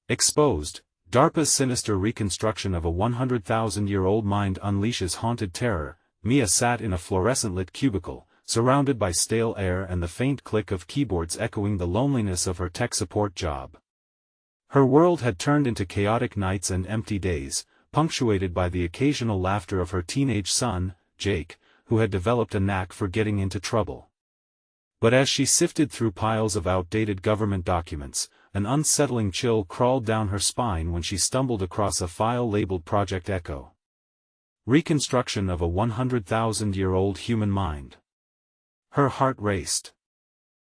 Exposed, DARPA's sinister reconstruction of a 100,000-year-old mind unleashes haunted terror. Mia sat in a fluorescent-lit cubicle, surrounded by stale air and the faint click of keyboards echoing the loneliness of her tech support job. Her world had turned into chaotic nights and empty days, punctuated by the occasional laughter of her teenage son, Jake, who had developed a knack for getting into trouble. But as she sifted through piles of outdated government documents, an unsettling chill crawled down her spine when she stumbled across a file labeled Project Echo. Reconstruction of a 100,000-year-old human mind. Her heart raced.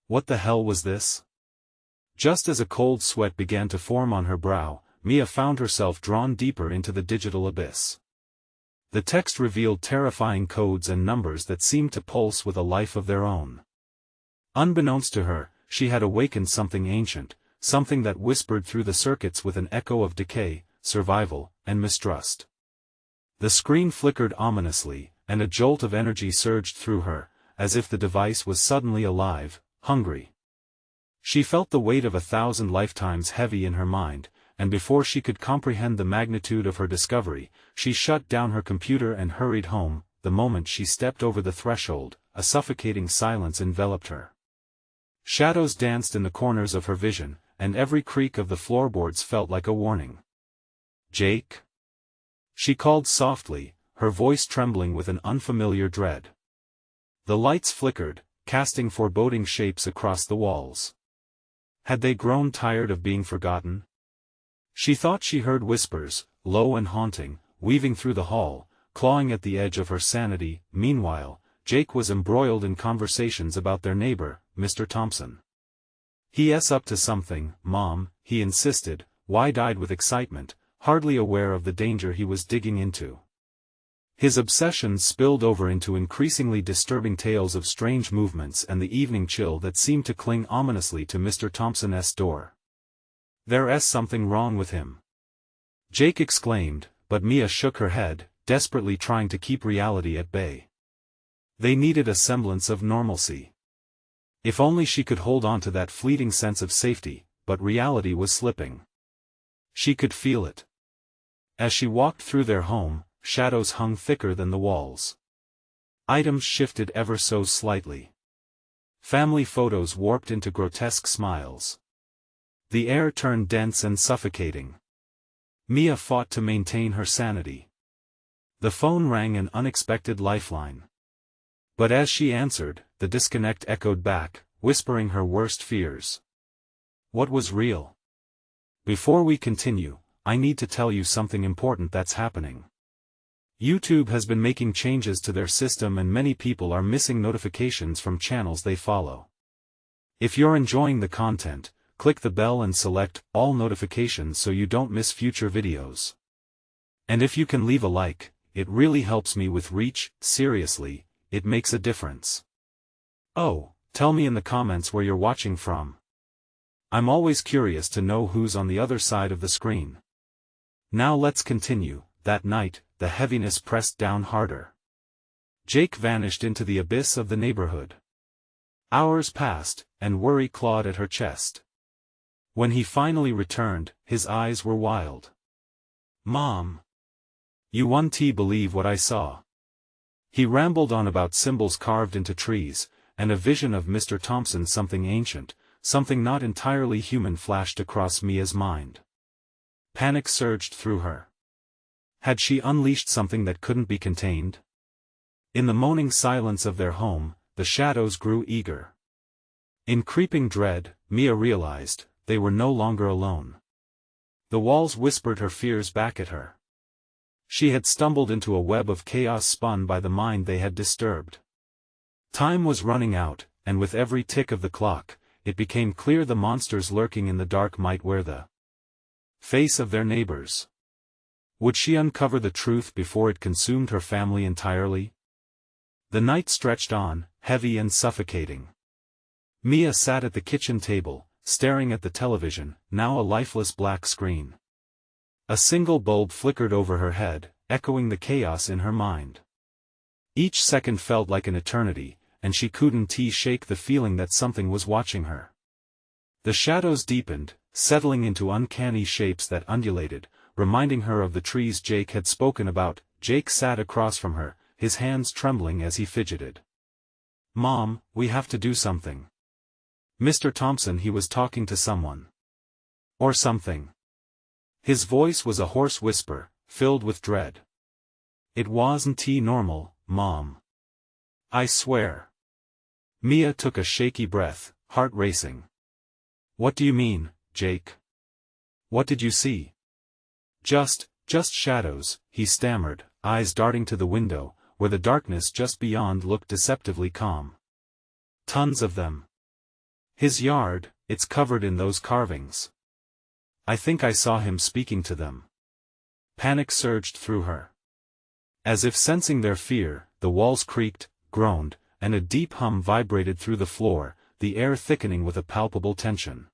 What the hell was this? Just as a cold sweat began to form on her brow, Mia found herself drawn deeper into the digital abyss. The text revealed terrifying codes and numbers that seemed to pulse with a life of their own. Unbeknownst to her, she had awakened something ancient, something that whispered through the circuits with an echo of decay, survival, and mistrust. The screen flickered ominously, and a jolt of energy surged through her, as if the device was suddenly alive, hungry. She felt the weight of 1,000 lifetimes heavy in her mind, and before she could comprehend the magnitude of her discovery, she shut down her computer and hurried home. The moment she stepped over the threshold, a suffocating silence enveloped her. Shadows danced in the corners of her vision, and every creak of the floorboards felt like a warning. "Jake?" She called softly, her voice trembling with an unfamiliar dread. The lights flickered, casting foreboding shapes across the walls. Had they grown tired of being forgotten? She thought she heard whispers, low and haunting, weaving through the hall, clawing at the edge of her sanity. Meanwhile, Jake was embroiled in conversations about their neighbor, Mr. Thompson. "He's up to something, Mom," he insisted, wide-eyed with excitement, hardly aware of the danger he was digging into. His obsessions spilled over into increasingly disturbing tales of strange movements and the evening chill that seemed to cling ominously to Mr. Thompson's door. "There's something wrong with him," Jake exclaimed, but Mia shook her head, desperately trying to keep reality at bay. They needed a semblance of normalcy. If only she could hold on to that fleeting sense of safety, but reality was slipping. She could feel it. As she walked through their home, shadows hung thicker than the walls. Items shifted ever so slightly. Family photos warped into grotesque smiles. The air turned dense and suffocating. Mia fought to maintain her sanity. The phone rang, an unexpected lifeline. But as she answered, the disconnect echoed back, whispering her worst fears. What was real? "Before we continue, I need to tell you something important that's happening. YouTube has been making changes to their system and many people are missing notifications from channels they follow. If you're enjoying the content, click the bell and select all notifications so you don't miss future videos. And if you can leave a like, it really helps me with reach. Seriously, it makes a difference. Oh, tell me in the comments where you're watching from. I'm always curious to know who's on the other side of the screen. Now let's continue. That night, the heaviness pressed down harder. Jake vanished into the abyss of the neighborhood. Hours passed, and worry clawed at her chest. When he finally returned, his eyes were wild. "Mom! You won't believe what I saw." He rambled on about symbols carved into trees, and a vision of Mr. Thompson, something ancient, something not entirely human, flashed across Mia's mind. Panic surged through her. Had she unleashed something that couldn't be contained? In the moaning silence of their home, the shadows grew eager. In creeping dread, Mia realized they were no longer alone. The walls whispered her fears back at her. She had stumbled into a web of chaos spun by the mind they had disturbed. Time was running out, and with every tick of the clock, it became clear the monsters lurking in the dark might wear the face of their neighbors. Would she uncover the truth before it consumed her family entirely? The night stretched on, heavy and suffocating. Mia sat at the kitchen table, staring at the television, now a lifeless black screen. A single bulb flickered over her head, echoing the chaos in her mind. Each second felt like an eternity, and she couldn't shake the feeling that something was watching her. The shadows deepened, settling into uncanny shapes that undulated, reminding her of the trees Jake had spoken about. Jake sat across from her, his hands trembling as he fidgeted. "Mom, we have to do something." Mr. Thompson, he was talking to someone. Or something. His voice was a hoarse whisper, filled with dread. "It wasn't normal, Mom. I swear." Mia took a shaky breath, heart racing. "What do you mean, Jake? What did you see?" Just shadows," he stammered, eyes darting to the window, where the darkness just beyond looked deceptively calm. "Tons of them. His yard, it's covered in those carvings. I think I saw him speaking to them." Panic surged through her. As if sensing their fear, the walls creaked, groaned, and a deep hum vibrated through the floor, the air thickening with a palpable tension.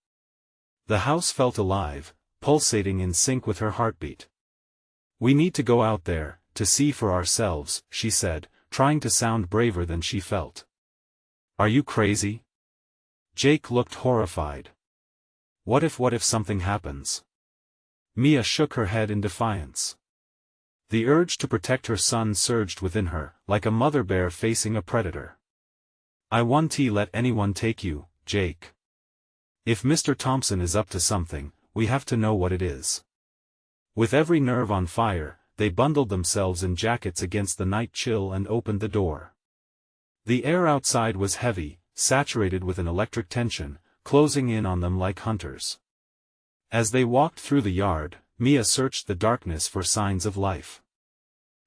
The house felt alive, pulsating in sync with her heartbeat. "We need to go out there, to see for ourselves," she said, trying to sound braver than she felt. "Are you crazy?" Jake looked horrified. What if something happens?" Mia shook her head in defiance. The urge to protect her son surged within her, like a mother bear facing a predator. "I won't let anyone take you, Jake. If Mr. Thompson is up to something, we have to know what it is." With every nerve on fire, they bundled themselves in jackets against the night chill and opened the door. The air outside was heavy, saturated with an electric tension, closing in on them like hunters. As they walked through the yard, Mia searched the darkness for signs of life.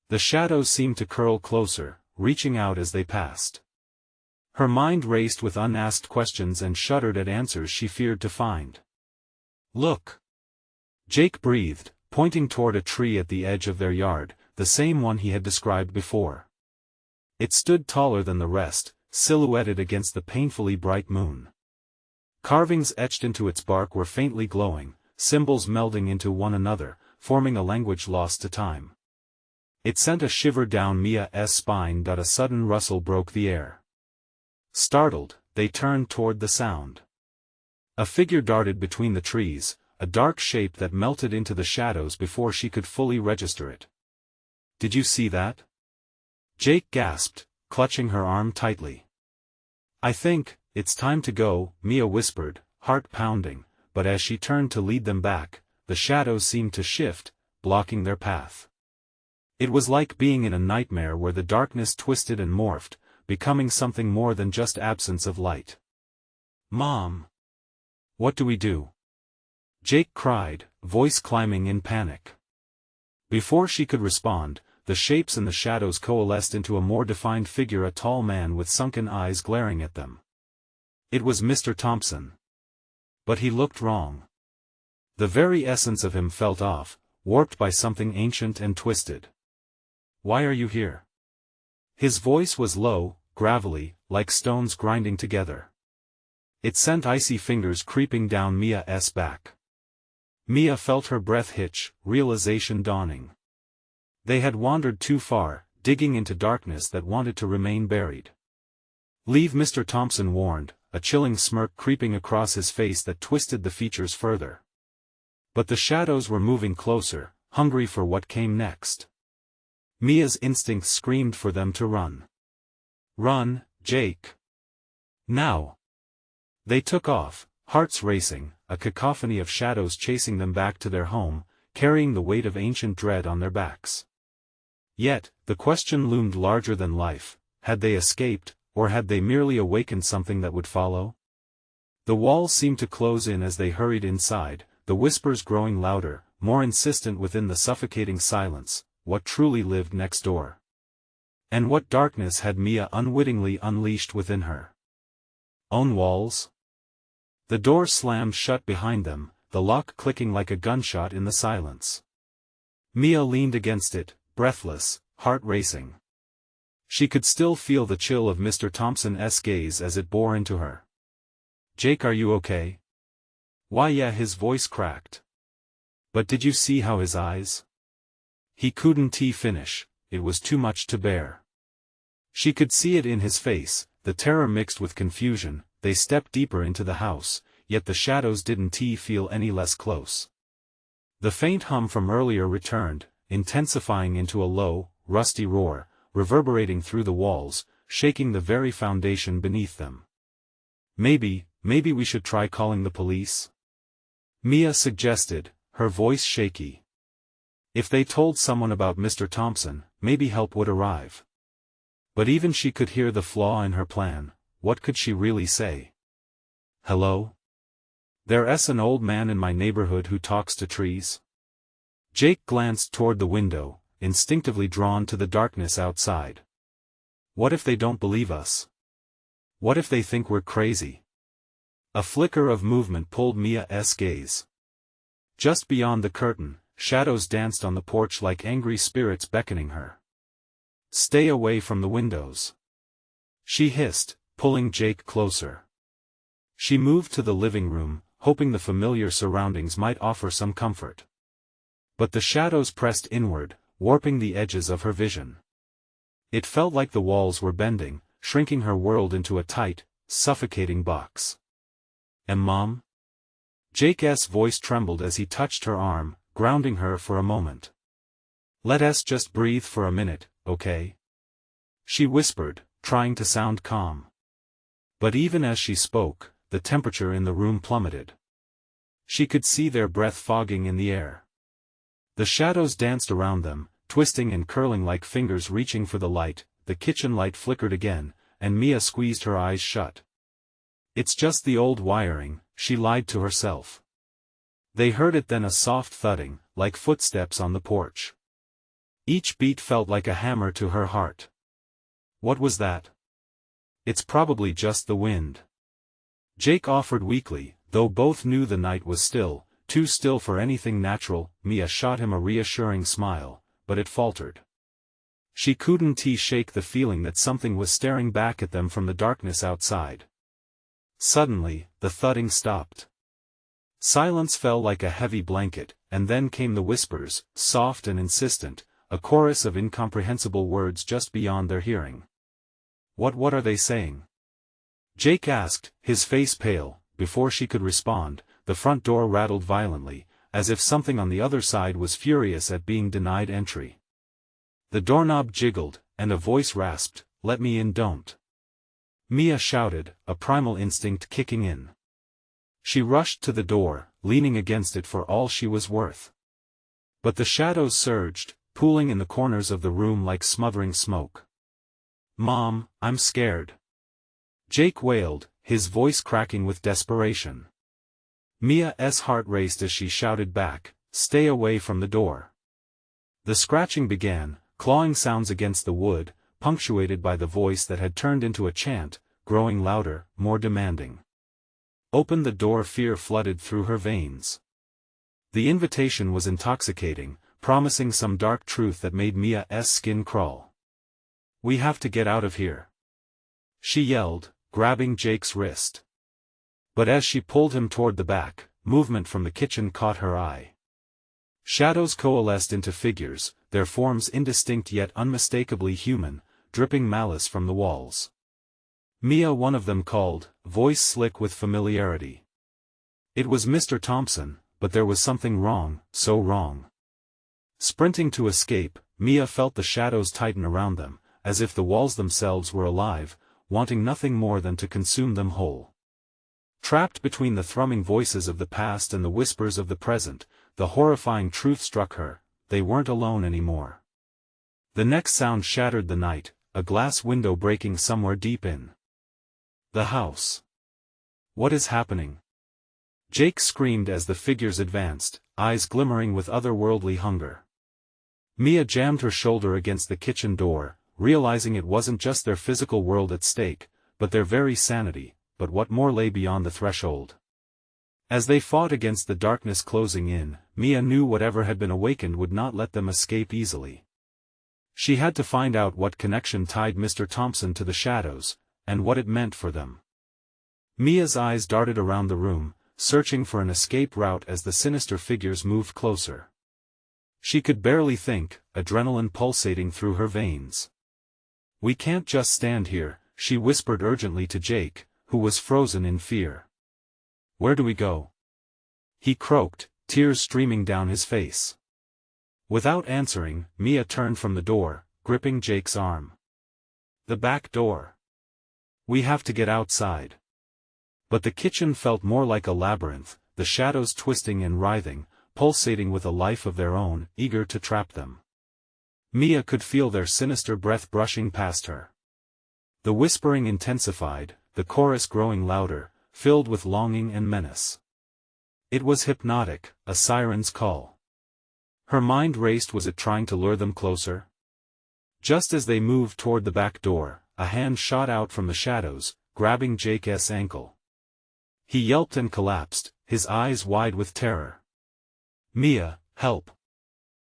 The shadows seemed to curl closer, reaching out as they passed. Her mind raced with unasked questions and shuddered at answers she feared to find. "Look!" Jake breathed, pointing toward a tree at the edge of their yard, the same one he had described before. It stood taller than the rest, silhouetted against the painfully bright moon. Carvings etched into its bark were faintly glowing, symbols melding into one another, forming a language lost to time. It sent a shiver down Mia's spine. A sudden rustle broke the air. Startled, they turned toward the sound. A figure darted between the trees, a dark shape that melted into the shadows before she could fully register it. "Did you see that?" Jake gasped, clutching her arm tightly. "I think it's time to go," Mia whispered, heart pounding, but as she turned to lead them back, the shadows seemed to shift, blocking their path. It was like being in a nightmare where the darkness twisted and morphed, becoming something more than just absence of light. "Mom! What do we do?" Jake cried, voice climbing in panic. Before she could respond, the shapes in the shadows coalesced into a more defined figure, a tall man with sunken eyes glaring at them. It was Mr. Thompson. But he looked wrong. The very essence of him felt off, warped by something ancient and twisted. "Why are you here?" His voice was low, gravelly, like stones grinding together. It sent icy fingers creeping down Mia's back. Mia felt her breath hitch, realization dawning. They had wandered too far, digging into darkness that wanted to remain buried. "Leave," Mr. Thompson warned, a chilling smirk creeping across his face that twisted the features further. But the shadows were moving closer, hungry for what came next. Mia's instincts screamed for them to run. "Run, Jake! Now!" They took off, hearts racing, a cacophony of shadows chasing them back to their home, carrying the weight of ancient dread on their backs. Yet, the question loomed larger than life: had they escaped, or had they merely awakened something that would follow? The walls seemed to close in as they hurried inside, the whispers growing louder, more insistent within the suffocating silence. What truly lived next door? And what darkness had Mia unwittingly unleashed within her own walls? The door slammed shut behind them, the lock clicking like a gunshot in the silence. Mia leaned against it, breathless, heart racing. She could still feel the chill of Mr. Thompson's gaze as it bore into her. "Jake, are you okay?" "Why, yeah," his voice cracked. "But did you see how his eyes?" He couldn't finish, it was too much to bear. She could see it in his face, the terror mixed with confusion. They stepped deeper into the house, yet the shadows didn't feel any less close. The faint hum from earlier returned, intensifying into a low, rusty roar, reverberating through the walls, shaking the very foundation beneath them. Maybe we should try calling the police? Mia suggested, her voice shaky. If they told someone about Mr. Thompson, maybe help would arrive. But even she could hear the flaw in her plan. What could she really say? Hello? There's an old man in my neighborhood who talks to trees. Jake glanced toward the window, instinctively drawn to the darkness outside. What if they don't believe us? What if they think we're crazy? A flicker of movement pulled Mia's gaze. Just beyond the curtain, shadows danced on the porch like angry spirits beckoning her. Stay away from the windows, she hissed, pulling Jake closer. She moved to the living room, hoping the familiar surroundings might offer some comfort. But the shadows pressed inward, warping the edges of her vision. It felt like the walls were bending, shrinking her world into a tight, suffocating box. And Mom? Jake's voice trembled as he touched her arm, grounding her for a moment. Let's just breathe for a minute, okay? She whispered, trying to sound calm. But even as she spoke, the temperature in the room plummeted. She could see their breath fogging in the air. The shadows danced around them, twisting and curling like fingers reaching for the light. The kitchen light flickered again, and Mia squeezed her eyes shut. It's just the old wiring, she lied to herself. They heard it, then a soft thudding, like footsteps on the porch. Each beat felt like a hammer to her heart. What was that? It's probably just the wind, Jake offered weakly, though both knew the night was still, too still for anything natural. Mia shot him a reassuring smile, but it faltered. She couldn't shake the feeling that something was staring back at them from the darkness outside. Suddenly, the thudding stopped. Silence fell like a heavy blanket, and then came the whispers, soft and insistent, a chorus of incomprehensible words just beyond their hearing. What are they saying? Jake asked, his face pale. Before she could respond, the front door rattled violently, as if something on the other side was furious at being denied entry. The doorknob jiggled, and a voice rasped, "Let me in, don't." Mia shouted, a primal instinct kicking in. She rushed to the door, leaning against it for all she was worth. But the shadows surged, pooling in the corners of the room like smothering smoke. "Mom, I'm scared," Jake wailed, his voice cracking with desperation. Mia's heart raced as she shouted back, "Stay away from the door." The scratching began, clawing sounds against the wood, punctuated by the voice that had turned into a chant, growing louder, more demanding. "Open the door." Fear flooded through her veins. The invitation was intoxicating, promising some dark truth that made Mia's skin crawl. "We have to get out of here," she yelled, grabbing Jake's wrist. But as she pulled him toward the back, movement from the kitchen caught her eye. Shadows coalesced into figures, their forms indistinct yet unmistakably human, dripping malice from the walls. "Mia," one of them called, voice slick with familiarity. It was Mr. Thompson, but there was something wrong, so wrong. Sprinting to escape, Mia felt the shadows tighten around them, as if the walls themselves were alive, wanting nothing more than to consume them whole. Trapped between the thrumming voices of the past and the whispers of the present, the horrifying truth struck her: they weren't alone anymore. The next sound shattered the night, a glass window breaking somewhere deep in the house. "What is happening?" Jake screamed as the figures advanced, eyes glimmering with otherworldly hunger. Mia jammed her shoulder against the kitchen door, realizing it wasn't just their physical world at stake, but their very sanity. But what more lay beyond the threshold? As they fought against the darkness closing in, Mia knew whatever had been awakened would not let them escape easily. She had to find out what connection tied Mr. Thompson to the shadows, and what it meant for them. Mia's eyes darted around the room, searching for an escape route as the sinister figures moved closer. She could barely think, adrenaline pulsating through her veins. "We can't just stand here," she whispered urgently to Jake, who was frozen in fear. Where do we go? He croaked, tears streaming down his face. Without answering, Mia turned from the door, gripping Jake's arm. The back door. We have to get outside. But the kitchen felt more like a labyrinth, the shadows twisting and writhing, pulsating with a life of their own, eager to trap them. Mia could feel their sinister breath brushing past her. The whispering intensified, the chorus growing louder, filled with longing and menace. It was hypnotic, a siren's call. Her mind raced. Was it trying to lure them closer? Just as they moved toward the back door, a hand shot out from the shadows, grabbing Jake's ankle. He yelped and collapsed, his eyes wide with terror. Mia, help!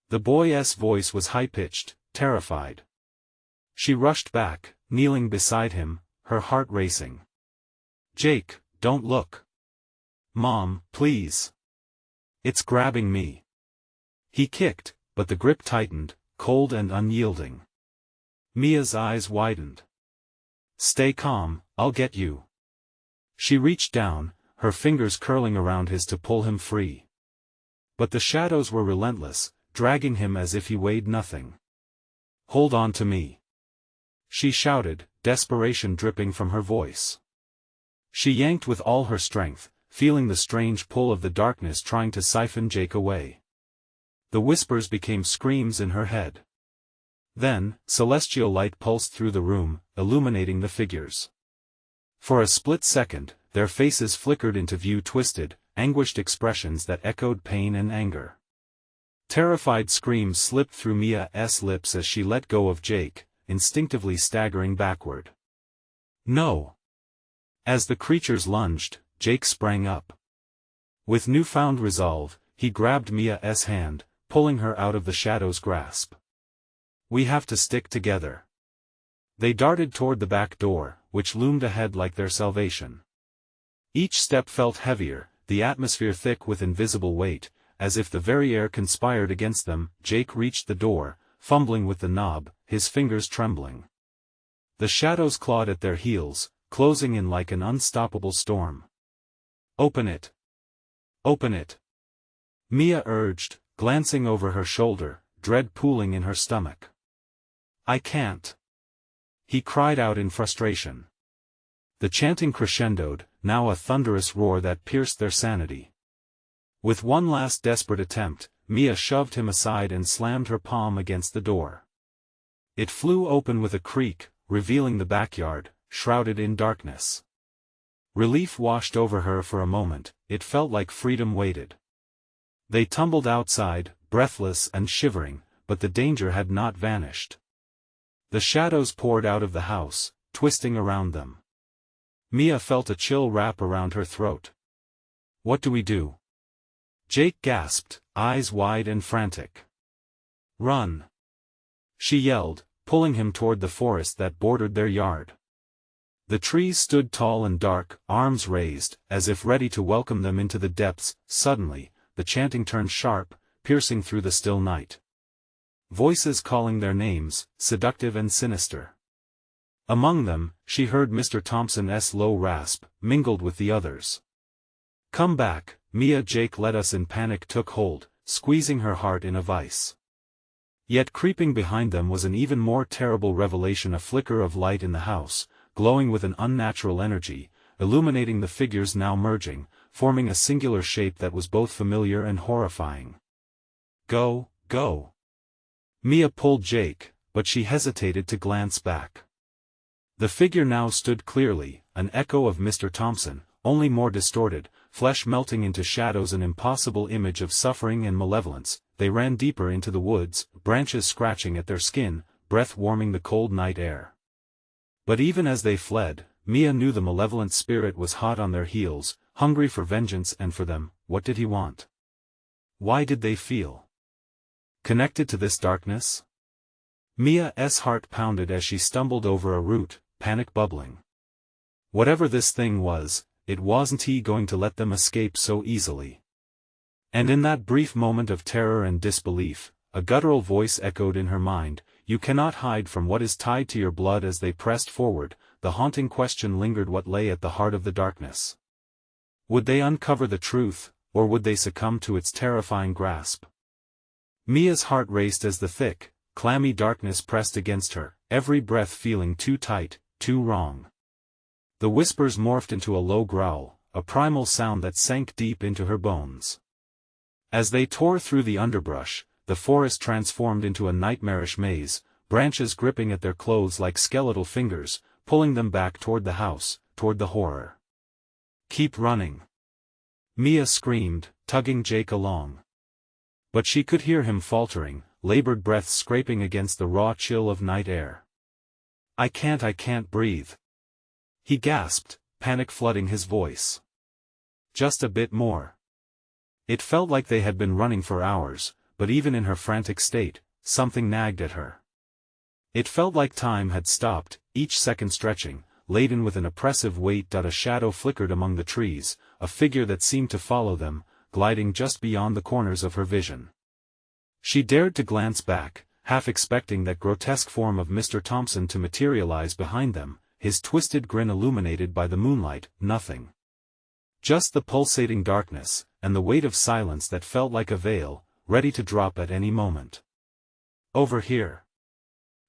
The boy's voice was high-pitched, terrified. She rushed back, kneeling beside him, her heart racing. Jake, don't look. Mom, please. It's grabbing me. He kicked, but the grip tightened, cold and unyielding. Mia's eyes widened. Stay calm, I'll get you. She reached down, her fingers curling around his to pull him free. But the shadows were relentless, dragging him as if he weighed nothing. Hold on to me. She shouted, desperation dripping from her voice. She yanked with all her strength, feeling the strange pull of the darkness trying to siphon Jake away. The whispers became screams in her head. Then, celestial light pulsed through the room, illuminating the figures. For a split second, their faces flickered into view, twisted, anguished expressions that echoed pain and anger. Terrified screams slipped through Mia's lips as she let go of Jake, instinctively staggering backward. No! As the creatures lunged, Jake sprang up. With newfound resolve, he grabbed Mia's hand, pulling her out of the shadow's grasp. We have to stick together. They darted toward the back door, which loomed ahead like their salvation. Each step felt heavier, the atmosphere thick with invisible weight, as if the very air conspired against them. Jake reached the door, fumbling with the knob, his fingers trembling. The shadows clawed at their heels, closing in like an unstoppable storm. Open it. Open it. Mia urged, glancing over her shoulder, dread pooling in her stomach. I can't. He cried out in frustration. The chanting crescendoed, now a thunderous roar that pierced their sanity. With one last desperate attempt, Mia shoved him aside and slammed her palm against the door. It flew open with a creak, revealing the backyard, shrouded in darkness. Relief washed over her for a moment, it felt like freedom waited. They tumbled outside, breathless and shivering, but the danger had not vanished. The shadows poured out of the house, twisting around them. Mia felt a chill wrap around her throat. What do we do? Jake gasped, eyes wide and frantic. Run! She yelled, pulling him toward the forest that bordered their yard. The trees stood tall and dark, arms raised, as if ready to welcome them into the depths. Suddenly, the chanting turned sharp, piercing through the still night. Voices calling their names, seductive and sinister. Among them, she heard Mr. Thompson's low rasp, mingled with the others. Come back, Mia. Jake let us in. Panic took hold, squeezing her heart in a vice. Yet creeping behind them was an even more terrible revelation, a flicker of light in the house, glowing with an unnatural energy, illuminating the figures now merging, forming a singular shape that was both familiar and horrifying. Go, go! Mia pulled Jake, but she hesitated to glance back. The figure now stood clearly, an echo of Mr. Thompson, only more distorted, flesh melting into shadows, an impossible image of suffering and malevolence. They ran deeper into the woods, branches scratching at their skin, breath warming the cold night air. But even as they fled, Mia knew the malevolent spirit was hot on their heels, hungry for vengeance. And for them, what did he want? Why did they feel connected to this darkness? Mia's heart pounded as she stumbled over a root, panic bubbling. Whatever this thing was, it wasn't he going to let them escape so easily. And in that brief moment of terror and disbelief, a guttural voice echoed in her mind, you cannot hide from what is tied to your blood. As they pressed forward, the haunting question lingered, what lay at the heart of the darkness? Would they uncover the truth, or would they succumb to its terrifying grasp? Mia's heart raced as the thick, clammy darkness pressed against her, every breath feeling too tight, too wrong. The whispers morphed into a low growl, a primal sound that sank deep into her bones. As they tore through the underbrush, the forest transformed into a nightmarish maze, branches gripping at their clothes like skeletal fingers, pulling them back toward the house, toward the horror. "Keep running!" Mia screamed, tugging Jake along. But she could hear him faltering, labored breaths scraping against the raw chill of night air. I can't breathe," he gasped, panic flooding his voice. Just a bit more." It felt like they had been running for hours, but even in her frantic state, something nagged at her. It felt like time had stopped, each second stretching, laden with an oppressive weight. A shadow flickered among the trees, a figure that seemed to follow them, gliding just beyond the corners of her vision. She dared to glance back, half expecting that grotesque form of Mr. Thompson to materialize behind them, his twisted grin illuminated by the moonlight. Nothing. Just the pulsating darkness, and the weight of silence that felt like a veil, ready to drop at any moment. "Over here!"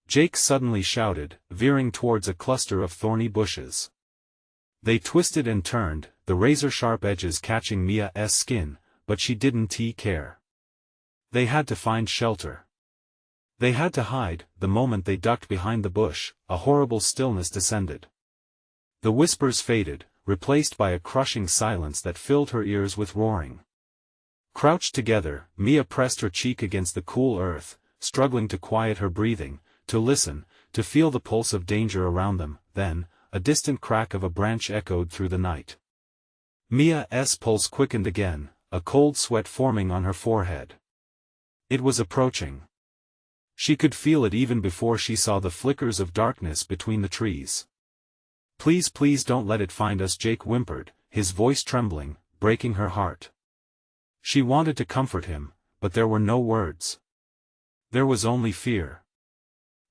Jake suddenly shouted, veering towards a cluster of thorny bushes. They twisted and turned, the razor-sharp edges catching Mia's skin, but she didn't care. They had to find shelter. They had to hide. The moment they ducked behind the bush, a horrible stillness descended. The whispers faded, replaced by a crushing silence that filled her ears with roaring. Crouched together, Mia pressed her cheek against the cool earth, struggling to quiet her breathing, to listen, to feel the pulse of danger around them. Then, a distant crack of a branch echoed through the night. Mia's pulse quickened again, a cold sweat forming on her forehead. It was approaching. She could feel it even before she saw the flickers of darkness between the trees. Please don't let it find us," Jake whimpered, his voice trembling, breaking her heart. She wanted to comfort him, but there were no words. There was only fear.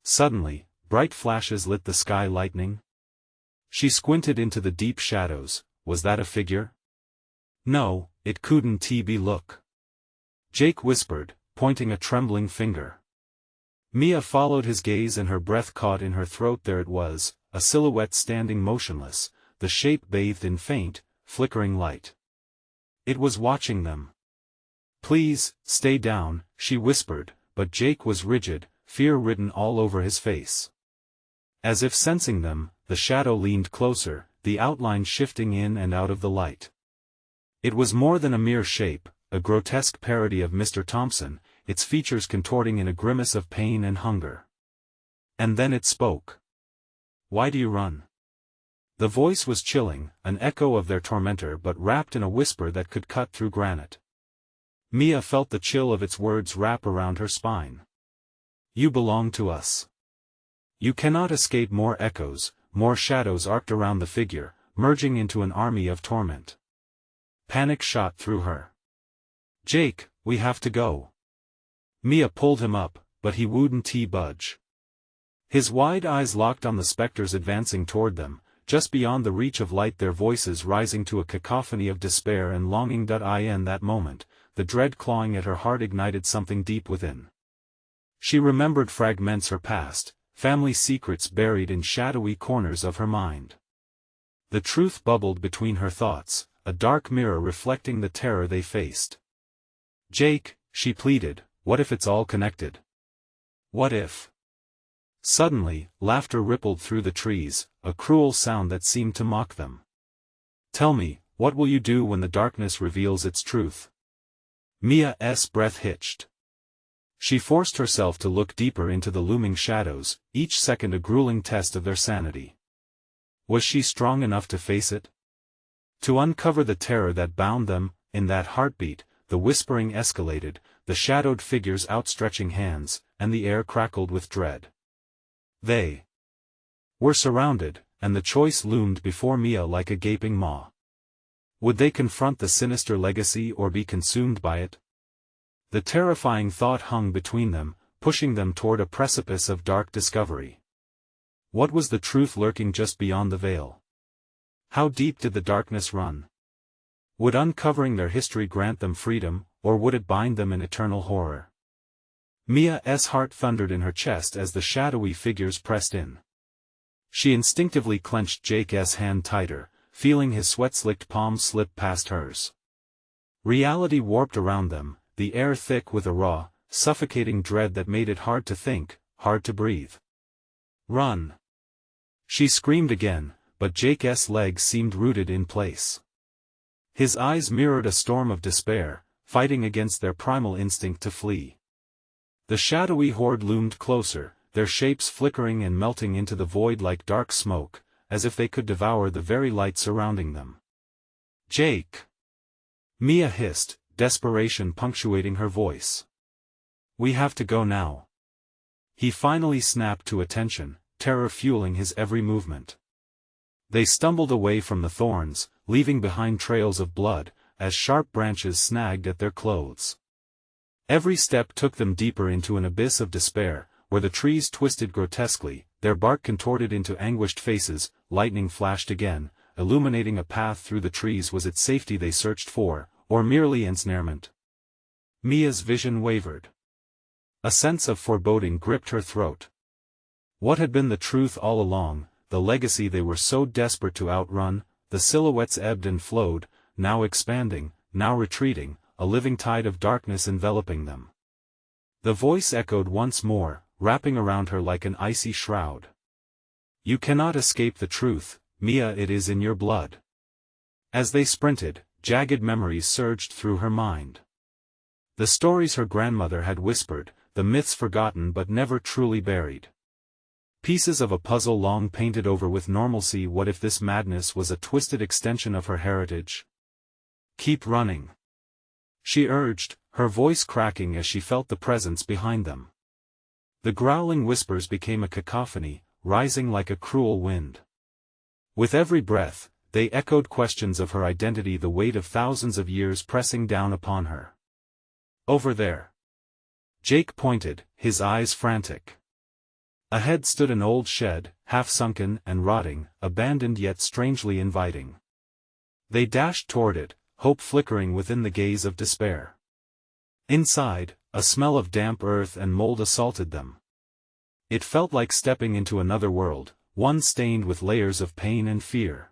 Suddenly, bright flashes lit the sky. Lightning? She squinted into the deep shadows. Was that a figure? No, it couldn't be. Look. Jake whispered, pointing a trembling finger. Mia followed his gaze and her breath caught in her throat. There it was, a silhouette standing motionless, the shape bathed in faint, flickering light. It was watching them. "Please, stay down," she whispered, but Jake was rigid, fear written all over his face. As if sensing them, the shadow leaned closer, the outline shifting in and out of the light. It was more than a mere shape, a grotesque parody of Mr. Thompson, its features contorting in a grimace of pain and hunger. And then it spoke. "Why do you run?" The voice was chilling, an echo of their tormentor but wrapped in a whisper that could cut through granite. Mia felt the chill of its words wrap around her spine. "You belong to us. You cannot escape." More echoes, more shadows arced around the figure, merging into an army of torment. Panic shot through her. "Jake, we have to go." Mia pulled him up, but he wouldn't budge. His wide eyes locked on the specters advancing toward them, just beyond the reach of light, their voices rising to a cacophony of despair and longing. In that moment, the dread clawing at her heart ignited something deep within. She remembered fragments her past, family secrets buried in shadowy corners of her mind. The truth bubbled between her thoughts, a dark mirror reflecting the terror they faced. "Jake," she pleaded, "what if it's all connected? What if?" Suddenly, laughter rippled through the trees, a cruel sound that seemed to mock them. "Tell me, what will you do when the darkness reveals its truth?" Mia's breath hitched. She forced herself to look deeper into the looming shadows, each second a grueling test of their sanity. Was she strong enough to face it? To uncover the terror that bound them? In that heartbeat, the whispering escalated, the shadowed figures outstretching hands, and the air crackled with dread. They were surrounded, and the choice loomed before Mia like a gaping maw. Would they confront the sinister legacy or be consumed by it? The terrifying thought hung between them, pushing them toward a precipice of dark discovery. What was the truth lurking just beyond the veil? How deep did the darkness run? Would uncovering their history grant them freedom, or would it bind them in eternal horror? Mia's heart thundered in her chest as the shadowy figures pressed in. She instinctively clenched Jake's hand tighter, feeling his sweat-slicked palm slip past hers. Reality warped around them, the air thick with a raw, suffocating dread that made it hard to think, hard to breathe. "Run!" She screamed again, but Jake's legs seemed rooted in place. His eyes mirrored a storm of despair, fighting against their primal instinct to flee. The shadowy horde loomed closer, their shapes flickering and melting into the void like dark smoke, as if they could devour the very light surrounding them. "Jake!" Mia hissed, desperation punctuating her voice. "We have to go now." He finally snapped to attention, terror fueling his every movement. They stumbled away from the thorns, leaving behind trails of blood, as sharp branches snagged at their clothes. Every step took them deeper into an abyss of despair, where the trees twisted grotesquely, their bark contorted into anguished faces. Lightning flashed again, illuminating a path through the trees. Was it safety they searched for, or merely ensnarement? Mia's vision wavered. A sense of foreboding gripped her throat. What had been the truth all along, the legacy they were so desperate to outrun? The silhouettes ebbed and flowed, now expanding, now retreating, a living tide of darkness enveloping them. The voice echoed once more, wrapping around her like an icy shroud. "You cannot escape the truth, Mia, it is in your blood." As they sprinted, jagged memories surged through her mind. The stories her grandmother had whispered, the myths forgotten but never truly buried. Pieces of a puzzle long painted over with normalcy. What if this madness was a twisted extension of her heritage? "Keep running," she urged, her voice cracking as she felt the presence behind them. The growling whispers became a cacophony, rising like a cruel wind. With every breath, they echoed questions of her identity, the weight of thousands of years pressing down upon her. "Over there." Jake pointed, his eyes frantic. Ahead stood an old shed, half-sunken and rotting, abandoned yet strangely inviting. They dashed toward it, hope flickering within the gaze of despair. Inside, a smell of damp earth and mold assaulted them. It felt like stepping into another world, one stained with layers of pain and fear.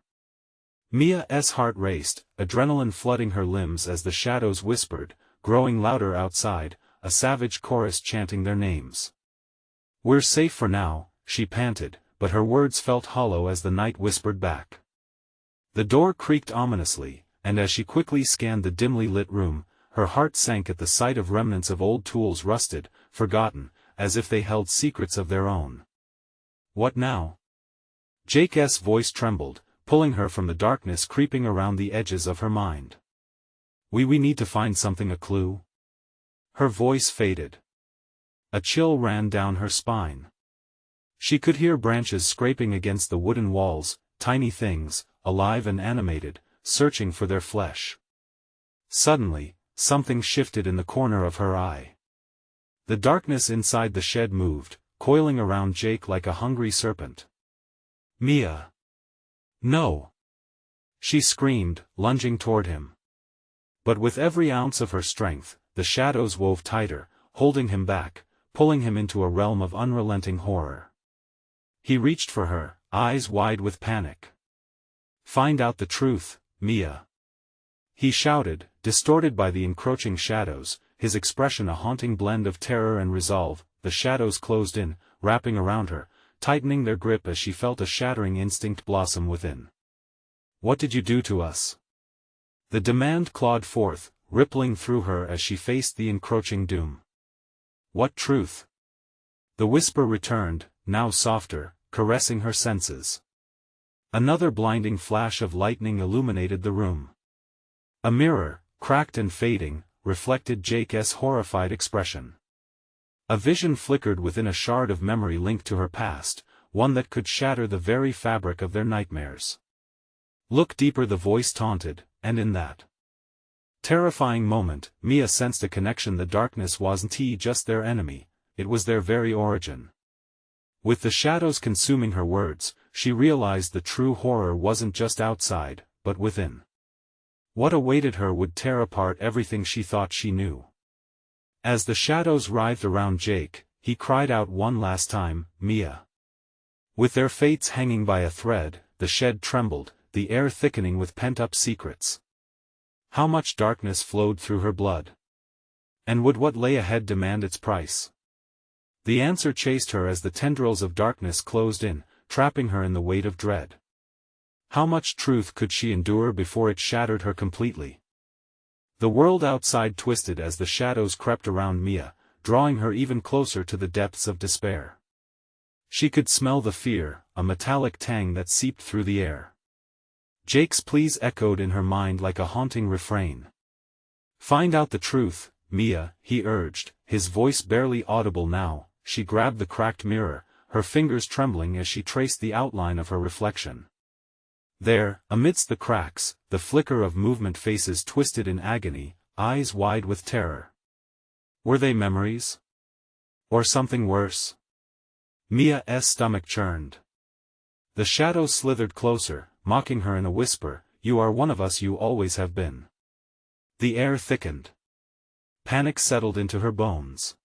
Mia's heart raced, adrenaline flooding her limbs as the shadows whispered, growing louder outside, a savage chorus chanting their names. "We're safe for now," she panted, but her words felt hollow as the night whispered back. The door creaked ominously, and as she quickly scanned the dimly lit room, her heart sank at the sight of remnants of old tools rusted, forgotten, as if they held secrets of their own. "What now?" Jake's voice trembled, pulling her from the darkness creeping around the edges of her mind. We need to find something, a clue." Her voice faded. A chill ran down her spine. She could hear branches scraping against the wooden walls, tiny things, alive and animated, searching for their flesh. Suddenly, something shifted in the corner of her eye. The darkness inside the shed moved, coiling around Jake like a hungry serpent. "Mia!" "No!" she screamed, lunging toward him. But with every ounce of her strength, the shadows wove tighter, holding him back, pulling him into a realm of unrelenting horror. He reached for her, eyes wide with panic. "Find out the truth, Mia!" he shouted, distorted by the encroaching shadows, his expression a haunting blend of terror and resolve. The shadows closed in, wrapping around her, tightening their grip as she felt a shattering instinct blossom within. "What did you do to us?" The demand clawed forth, rippling through her as she faced the encroaching doom. "What truth?" The whisper returned, now softer, caressing her senses. Another blinding flash of lightning illuminated the room. A mirror, cracked and fading, reflected Jake's horrified expression. A vision flickered within a shard of memory linked to her past, one that could shatter the very fabric of their nightmares. "Look deeper," the voice taunted, and in that terrifying moment, Mia sensed a connection. The darkness wasn't just their enemy, it was their very origin. With the shadows consuming her words, she realized the true horror wasn't just outside, but within. What awaited her would tear apart everything she thought she knew. As the shadows writhed around Jake, he cried out one last time, "Mia." With their fates hanging by a thread, the shed trembled, the air thickening with pent-up secrets. How much darkness flowed through her blood? And would what lay ahead demand its price? The answer chased her as the tendrils of darkness closed in, trapping her in the weight of dread. How much truth could she endure before it shattered her completely? The world outside twisted as the shadows crept around Mia, drawing her even closer to the depths of despair. She could smell the fear, a metallic tang that seeped through the air. Jake's pleas echoed in her mind like a haunting refrain. "Find out the truth, Mia," he urged, his voice barely audible now. She grabbed the cracked mirror, her fingers trembling as she traced the outline of her reflection. There, amidst the cracks, the flicker of movement, faces twisted in agony, eyes wide with terror. Were they memories? Or something worse? Mia's stomach churned. The shadows slithered closer, mocking her in a whisper, "You are one of us, you always have been." The air thickened. Panic settled into her bones.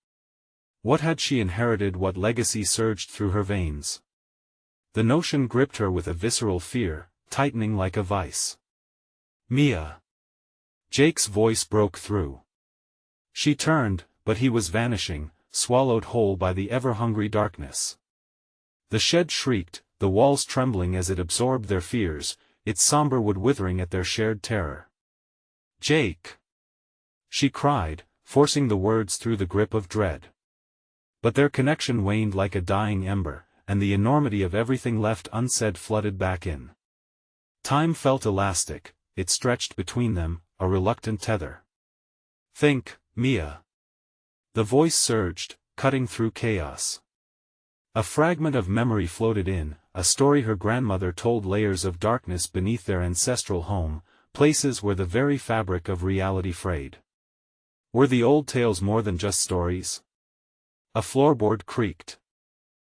What had she inherited? What legacy surged through her veins? The notion gripped her with a visceral fear, tightening like a vice. "Mia." Jake's voice broke through. She turned, but he was vanishing, swallowed whole by the ever-hungry darkness. The shed shrieked, the walls trembling as it absorbed their fears, its somber wood withering at their shared terror. "Jake!" she cried, forcing the words through the grip of dread. But their connection waned like a dying ember, and the enormity of everything left unsaid flooded back in. Time felt elastic, it stretched between them, a reluctant tether. "Think, Mia." The voice surged, cutting through chaos. A fragment of memory floated in, a story her grandmother told, layers of darkness beneath their ancestral home, places where the very fabric of reality frayed. Were the old tales more than just stories? A floorboard creaked.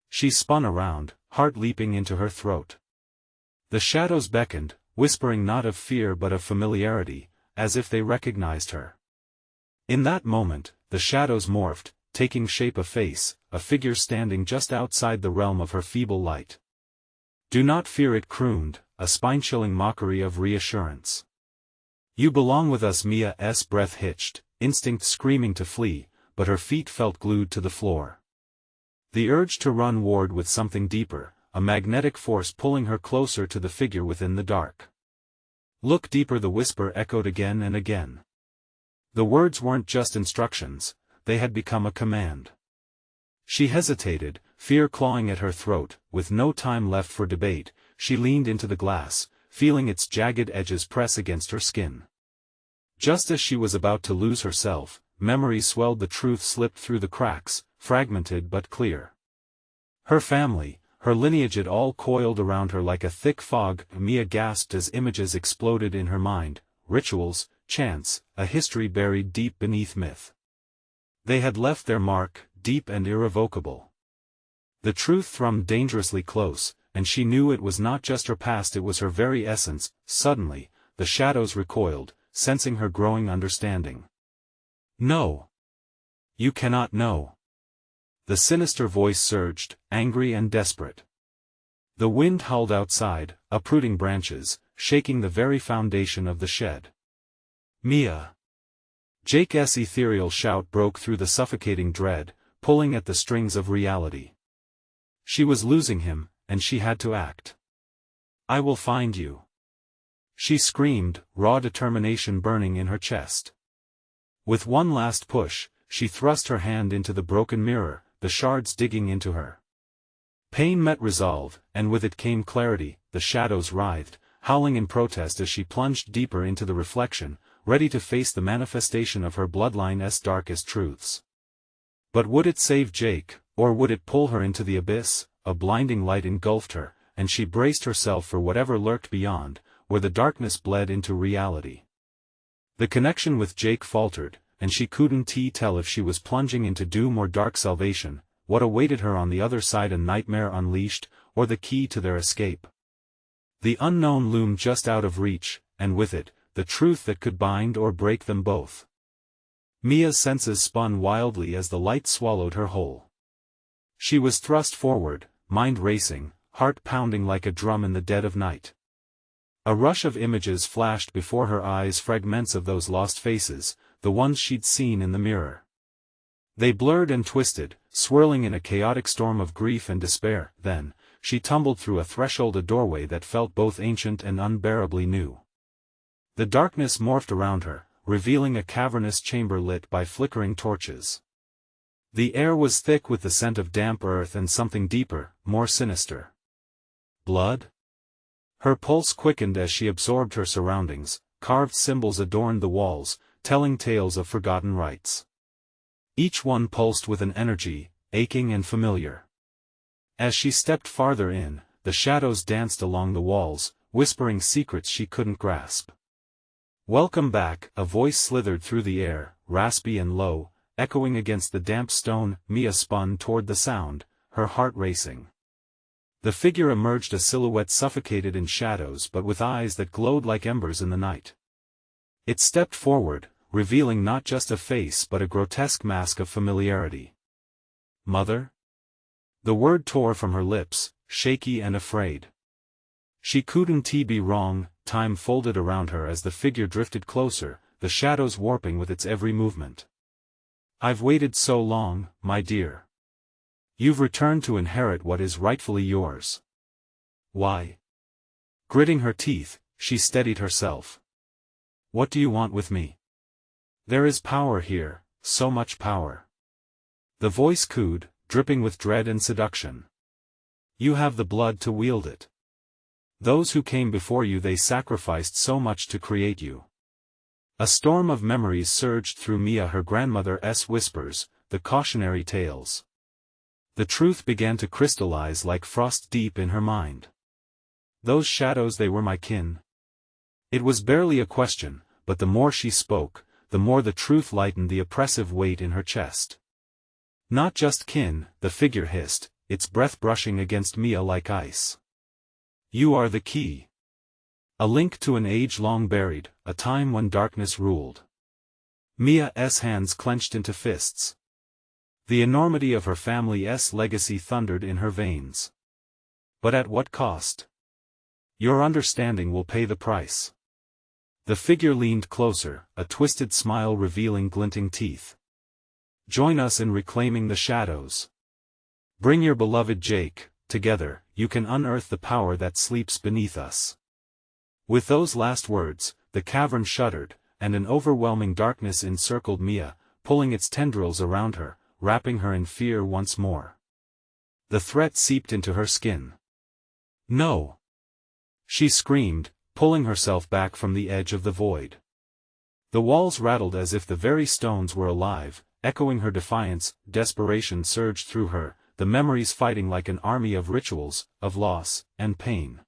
She spun around, heart leaping into her throat. The shadows beckoned, whispering not of fear but of familiarity, as if they recognized her. In that moment, the shadows morphed, taking shape, a face, a figure standing just outside the realm of her feeble light. "Do not fear," it crooned, a spine-chilling mockery of reassurance. "You belong with us." Mia's breath hitched, instinct screaming to flee, but her feet felt glued to the floor. The urge to run warred with something deeper, a magnetic force pulling her closer to the figure within the dark. "Look deeper," the whisper echoed again and again. The words weren't just instructions, they had become a command. She hesitated, fear clawing at her throat. With no time left for debate, she leaned into the glass, feeling its jagged edges press against her skin. Just as she was about to lose herself, memory swelled, the truth slipped through the cracks, fragmented but clear. Her family, her lineage, it all coiled around her like a thick fog. Mia gasped as images exploded in her mind, rituals, chants, a history buried deep beneath myth. They had left their mark, deep and irrevocable. The truth thrummed dangerously close, and she knew it was not just her past, it was her very essence. Suddenly, the shadows recoiled, sensing her growing understanding. "No. You cannot know." The sinister voice surged, angry and desperate. The wind howled outside, uprooting branches, shaking the very foundation of the shed. "Mia." Jake's ethereal shout broke through the suffocating dread, pulling at the strings of reality. She was losing him, and she had to act. "I will find you," she screamed, raw determination burning in her chest. With one last push, she thrust her hand into the broken mirror, the shards digging into her. Pain met resolve, and with it came clarity. The shadows writhed, howling in protest as she plunged deeper into the reflection, ready to face the manifestation of her bloodline's darkest truths. But would it save Jake, or would it pull her into the abyss? A blinding light engulfed her, and she braced herself for whatever lurked beyond, where the darkness bled into reality. The connection with Jake faltered, and she couldn't tell if she was plunging into doom or dark salvation. What awaited her on the other side? A nightmare unleashed, or the key to their escape? The unknown loomed just out of reach, and with it, the truth that could bind or break them both. Mia's senses spun wildly as the light swallowed her whole. She was thrust forward, mind racing, heart pounding like a drum in the dead of night. A rush of images flashed before her eyes, fragments of those lost faces, the ones she'd seen in the mirror. They blurred and twisted, swirling in a chaotic storm of grief and despair. Then, she tumbled through a threshold, a doorway that felt both ancient and unbearably new. The darkness morphed around her, revealing a cavernous chamber lit by flickering torches. The air was thick with the scent of damp earth and something deeper, more sinister. Blood? Her pulse quickened as she absorbed her surroundings. Carved symbols adorned the walls, telling tales of forgotten rites. Each one pulsed with an energy, aching and familiar. As she stepped farther in, the shadows danced along the walls, whispering secrets she couldn't grasp. "Welcome back," a voice slithered through the air, raspy and low, echoing against the damp stone. Mia spun toward the sound, her heart racing. The figure emerged, a silhouette suffocated in shadows but with eyes that glowed like embers in the night. It stepped forward, revealing not just a face but a grotesque mask of familiarity. "Mother?" The word tore from her lips, shaky and afraid. She couldn't be wrong. Time folded around her as the figure drifted closer, the shadows warping with its every movement. "I've waited so long, my dear. You've returned to inherit what is rightfully yours." "Why?" Gritting her teeth, she steadied herself. "What do you want with me?" "There is power here, so much power." The voice cooed, dripping with dread and seduction. "You have the blood to wield it. Those who came before you, they sacrificed so much to create you." A storm of memories surged through Mia, her grandmother's whispers, the cautionary tales. The truth began to crystallize like frost deep in her mind. "Those shadows, they were my kin." It was barely a question, but the more she spoke, the more the truth lightened the oppressive weight in her chest. "Not just kin," the figure hissed, its breath brushing against Mia like ice. "You are the key. A link to an age long buried, a time when darkness ruled." Mia's hands clenched into fists. The enormity of her family's legacy thundered in her veins. "But at what cost? Your understanding will pay the price." The figure leaned closer, a twisted smile revealing glinting teeth. "Join us in reclaiming the shadows. Bring your beloved Jake. Together, you can unearth the power that sleeps beneath us." With those last words, the cavern shuddered, and an overwhelming darkness encircled Mia, pulling its tendrils around her, wrapping her in fear once more. The threat seeped into her skin. "No!" she screamed, pulling herself back from the edge of the void. The walls rattled as if the very stones were alive, echoing her defiance. Desperation surged through her, the memories fighting like an army of rituals, of loss, and pain.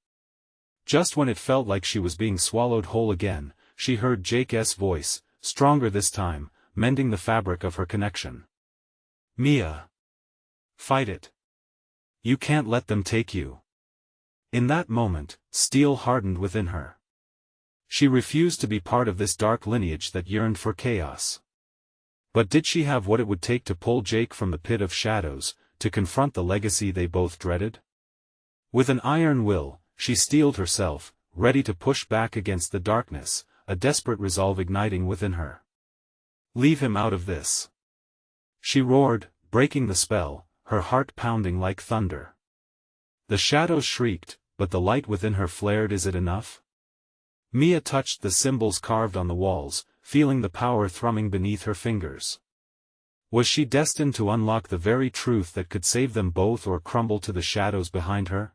Just when it felt like she was being swallowed whole again, she heard Jake's voice, stronger this time, mending the fabric of her connection. "Mia. Fight it. You can't let them take you." In that moment, steel hardened within her. She refused to be part of this dark lineage that yearned for chaos. But did she have what it would take to pull Jake from the pit of shadows, to confront the legacy they both dreaded? With an iron will, she steeled herself, ready to push back against the darkness, a desperate resolve igniting within her. "Leave him out of this," she roared, breaking the spell, her heart pounding like thunder. The shadows shrieked, but the light within her flared. "Is it enough?" Mia touched the symbols carved on the walls, feeling the power thrumming beneath her fingers. Was she destined to unlock the very truth that could save them both or crumble to the shadows behind her?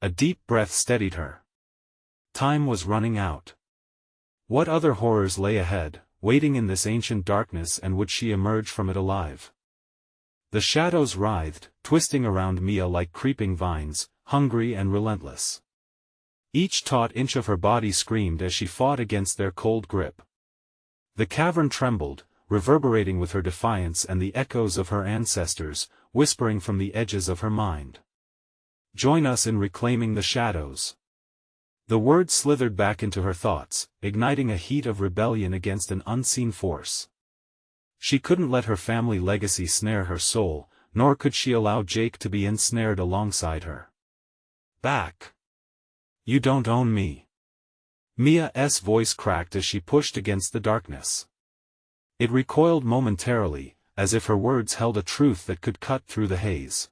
A deep breath steadied her. Time was running out. What other horrors lay ahead, waiting in this ancient darkness, and would she emerge from it alive? The shadows writhed, twisting around Mia like creeping vines, hungry and relentless. Each taut inch of her body screamed as she fought against their cold grip. The cavern trembled, reverberating with her defiance and the echoes of her ancestors, whispering from the edges of her mind. "Join us in reclaiming the shadows." The word slithered back into her thoughts, igniting a heat of rebellion against an unseen force. She couldn't let her family legacy snare her soul, nor could she allow Jake to be ensnared alongside her. Back! You don't own me. Mia's voice cracked as she pushed against the darkness. It recoiled momentarily, as if her words held a truth that could cut through the haze.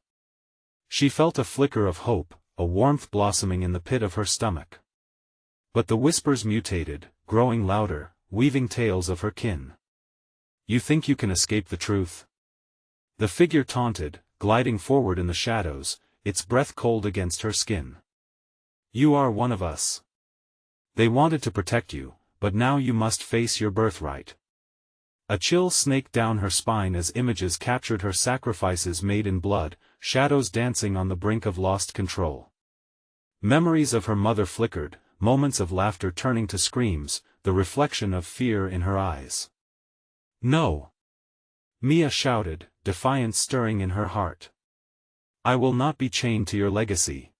She felt a flicker of hope, a warmth blossoming in the pit of her stomach. But the whispers mutated, growing louder, weaving tales of her kin. You think you can escape the truth? The figure taunted, gliding forward in the shadows, its breath cold against her skin. You are one of us. They wanted to protect you, but now you must face your birthright. A chill snaked down her spine as images captured her sacrifices made in blood, shadows dancing on the brink of lost control. Memories of her mother flickered, moments of laughter turning to screams, the reflection of fear in her eyes. No! Mia shouted, defiance stirring in her heart. I will not be chained to your legacy.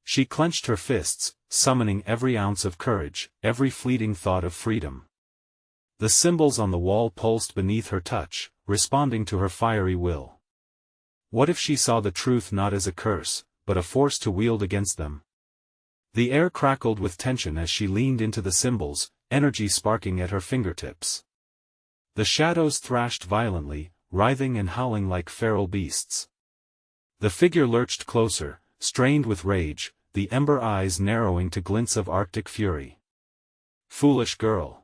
She clenched her fists, summoning every ounce of courage, every fleeting thought of freedom. The symbols on the wall pulsed beneath her touch, responding to her fiery will. What if she saw the truth not as a curse, but a force to wield against them? The air crackled with tension as she leaned into the symbols, energy sparking at her fingertips. The shadows thrashed violently, writhing and howling like feral beasts. The figure lurched closer, strained with rage, the ember eyes narrowing to glints of arctic fury. Foolish girl!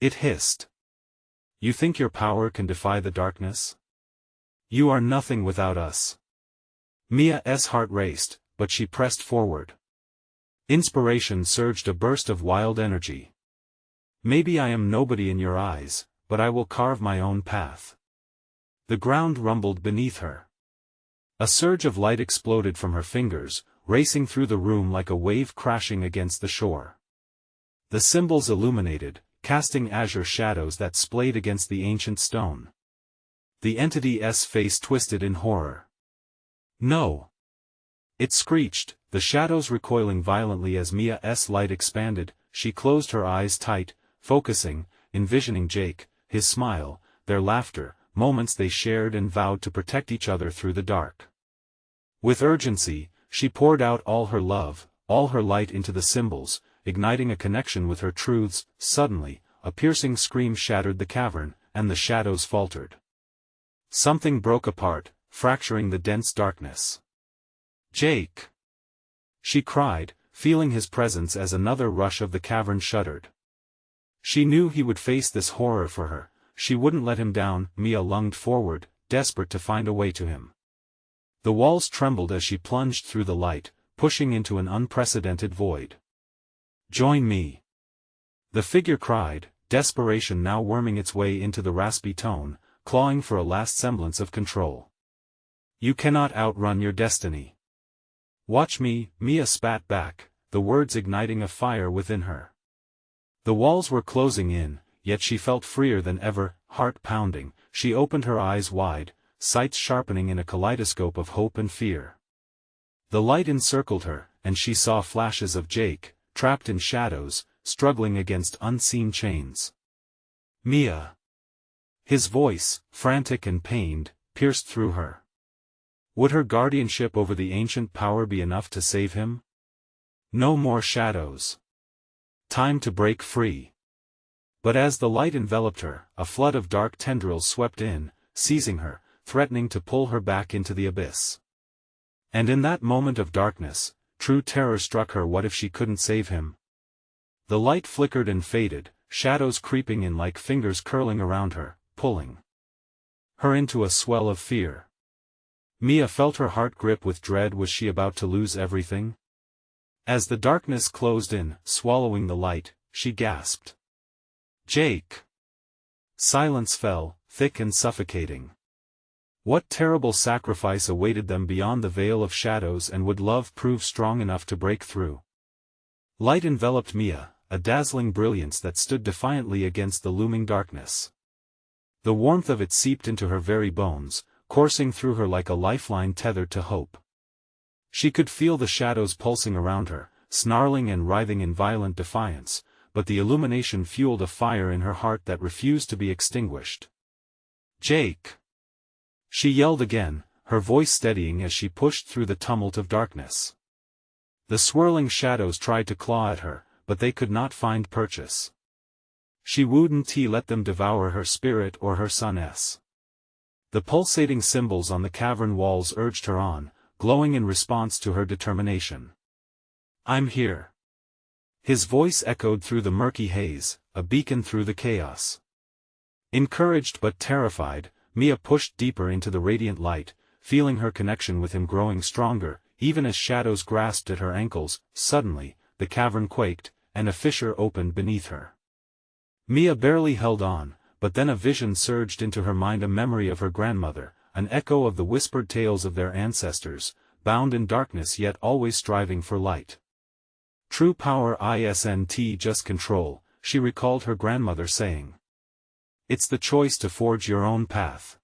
It hissed. You think your power can defy the darkness? You are nothing without us. Mia's heart raced, but she pressed forward. Inspiration surged, a burst of wild energy. Maybe I am nobody in your eyes, but I will carve my own path. The ground rumbled beneath her. A surge of light exploded from her fingers, racing through the room like a wave crashing against the shore. The symbols illuminated, casting azure shadows that splayed against the ancient stone. The entity's face twisted in horror. No! It screeched, the shadows recoiling violently as Mia's light expanded. She closed her eyes tight, focusing, envisioning Jake, his smile, their laughter, moments they shared and vowed to protect each other through the dark. With urgency, she poured out all her love, all her light into the symbols, igniting a connection with her truths. Suddenly, a piercing scream shattered the cavern, and the shadows faltered. Something broke apart, fracturing the dense darkness. Jake! She cried, feeling his presence as another rush of the cavern shuddered. She knew he would face this horror for her. She wouldn't let him down. Mia lunged forward, desperate to find a way to him. The walls trembled as she plunged through the light, pushing into an unprecedented void. Join me! The figure cried, desperation now worming its way into the raspy tone, clawing for a last semblance of control. You cannot outrun your destiny. Watch me, Mia spat back, the words igniting a fire within her. The walls were closing in, yet she felt freer than ever, heart pounding. She opened her eyes wide, sights sharpening in a kaleidoscope of hope and fear. The light encircled her, and she saw flashes of Jake, trapped in shadows, struggling against unseen chains. Mia! His voice, frantic and pained, pierced through her. Would her guardianship over the ancient power be enough to save him? No more shadows. Time to break free. But as the light enveloped her, a flood of dark tendrils swept in, seizing her, threatening to pull her back into the abyss. And in that moment of darkness, true terror struck her. What if she couldn't save him? The light flickered and faded, shadows creeping in like fingers curling around her, pulling her into a swell of fear. Mia felt her heart grip with dread. Was she about to lose everything? As the darkness closed in, swallowing the light, she gasped. Jake! Silence fell, thick and suffocating. What terrible sacrifice awaited them beyond the veil of shadows, and would love prove strong enough to break through? Light enveloped Mia, a dazzling brilliance that stood defiantly against the looming darkness. The warmth of it seeped into her very bones, coursing through her like a lifeline tethered to hope. She could feel the shadows pulsing around her, snarling and writhing in violent defiance, but the illumination fueled a fire in her heart that refused to be extinguished. "Jake!" she yelled again, her voice steadying as she pushed through the tumult of darkness. The swirling shadows tried to claw at her, but they could not find purchase. She wouldn't let them devour her spirit or her son's. The pulsating symbols on the cavern walls urged her on, glowing in response to her determination. "I'm here." His voice echoed through the murky haze, a beacon through the chaos. Encouraged but terrified, Mia pushed deeper into the radiant light, feeling her connection with him growing stronger, even as shadows grasped at her ankles. Suddenly, the cavern quaked, and a fissure opened beneath her. Mia barely held on, but then a vision surged into her mind, a memory of her grandmother, an echo of the whispered tales of their ancestors, bound in darkness yet always striving for light. "True power isn't just control," she recalled her grandmother saying. "It's the choice to forge your own path."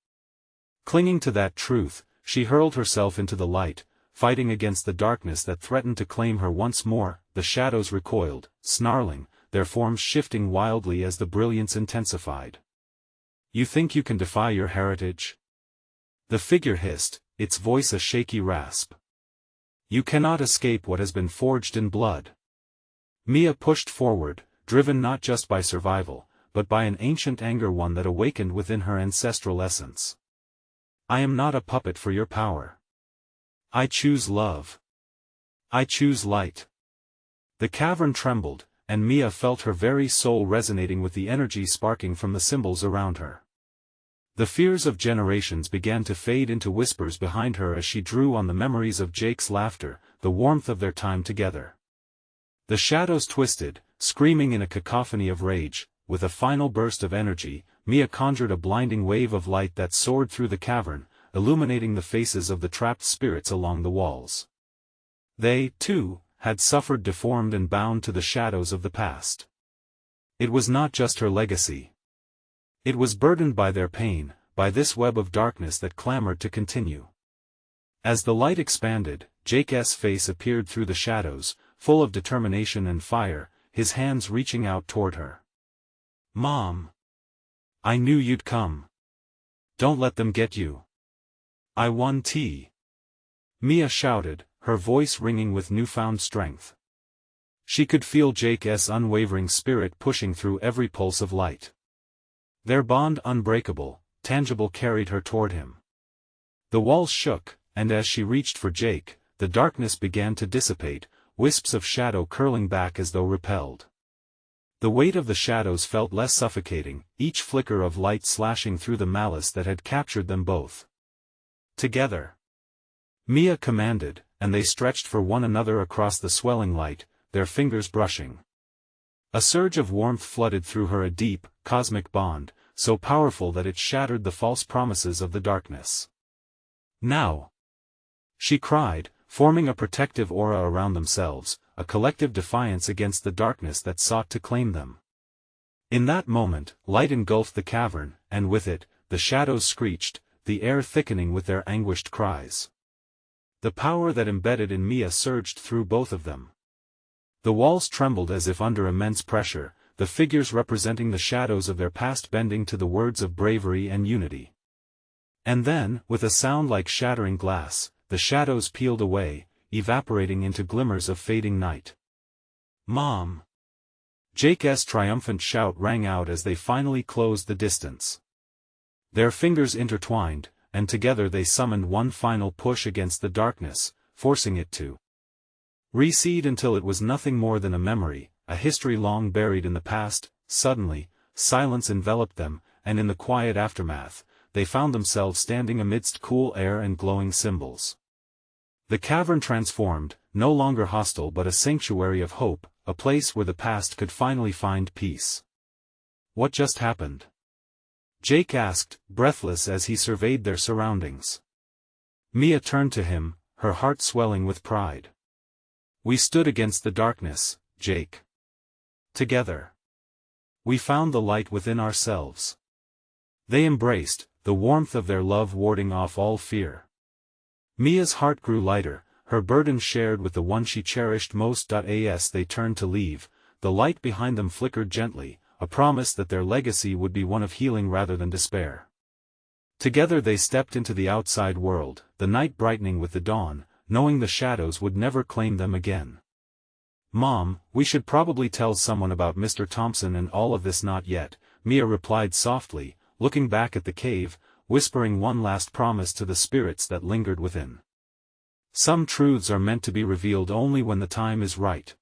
Clinging to that truth, she hurled herself into the light, fighting against the darkness that threatened to claim her once more. The shadows recoiled, snarling, their forms shifting wildly as the brilliance intensified. "You think you can defy your heritage?" the figure hissed, its voice a shaky rasp. "You cannot escape what has been forged in blood." Mia pushed forward, driven not just by survival, but by an ancient anger, one that awakened within her ancestral essence. "I am not a puppet for your power. I choose love. I choose light." The cavern trembled, and Mia felt her very soul resonating with the energy sparking from the symbols around her. The fears of generations began to fade into whispers behind her as she drew on the memories of Jake's laughter, the warmth of their time together. The shadows twisted, screaming in a cacophony of rage. With a final burst of energy, Mia conjured a blinding wave of light that soared through the cavern, illuminating the faces of the trapped spirits along the walls. They, too, had suffered, deformed and bound to the shadows of the past. It was not just her legacy. It was burdened by their pain, by this web of darkness that clamored to continue. As the light expanded, Jake's face appeared through the shadows, full of determination and fire, his hands reaching out toward her. "Mom! I knew you'd come. Don't let them get you. I won tea." Mia shouted, her voice ringing with newfound strength. She could feel Jake's unwavering spirit pushing through every pulse of light. Their bond, unbreakable, tangible, carried her toward him. The walls shook, and as she reached for Jake, the darkness began to dissipate, wisps of shadow curling back as though repelled. The weight of the shadows felt less suffocating, each flicker of light slashing through the malice that had captured them both. "Together!" Mia commanded, and they stretched for one another across the swelling light, their fingers brushing. A surge of warmth flooded through her, a deep, cosmic bond, so powerful that it shattered the false promises of the darkness. "Now!" she cried, forming a protective aura around themselves, a collective defiance against the darkness that sought to claim them. In that moment, light engulfed the cavern, and with it, the shadows screeched, the air thickening with their anguished cries. The power that embedded in Mia surged through both of them. The walls trembled as if under immense pressure, the figures representing the shadows of their past bending to the words of bravery and unity. And then, with a sound like shattering glass, the shadows peeled away, evaporating into glimmers of fading night. "Mom!" Jake's triumphant shout rang out as they finally closed the distance. Their fingers intertwined, and together they summoned one final push against the darkness, forcing it to recede until it was nothing more than a memory, a history long buried in the past. Suddenly, silence enveloped them, and in the quiet aftermath, they found themselves standing amidst cool air and glowing symbols. The cavern transformed, no longer hostile but a sanctuary of hope, a place where the past could finally find peace. "What just happened?" Jake asked, breathless as he surveyed their surroundings. Mia turned to him, her heart swelling with pride. "We stood against the darkness, Jake. Together. We found the light within ourselves." They embraced, the warmth of their love warding off all fear. Mia's heart grew lighter, her burden shared with the one she cherished most. As they turned to leave, the light behind them flickered gently, a promise that their legacy would be one of healing rather than despair. Together they stepped into the outside world, the night brightening with the dawn, knowing the shadows would never claim them again. "Mom, we should probably tell someone about Mr. Thompson and all of this." "Not yet," Mia replied softly, looking back at the cave, whispering one last promise to the spirits that lingered within. "Some truths are meant to be revealed only when the time is right."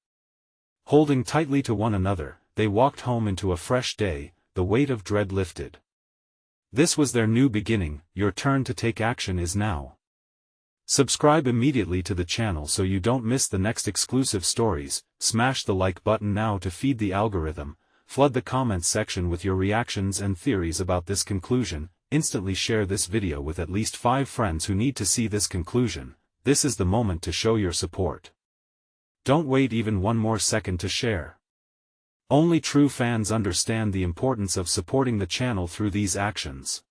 Holding tightly to one another, they walked home into a fresh day, the weight of dread lifted. This was their new beginning. Your turn to take action is now. Subscribe immediately to the channel so you don't miss the next exclusive stories, smash the like button now to feed the algorithm, flood the comments section with your reactions and theories about this conclusion, instantly share this video with at least 5 friends who need to see this conclusion. This is the moment to show your support. Don't wait even one more second to share. Only true fans understand the importance of supporting the channel through these actions.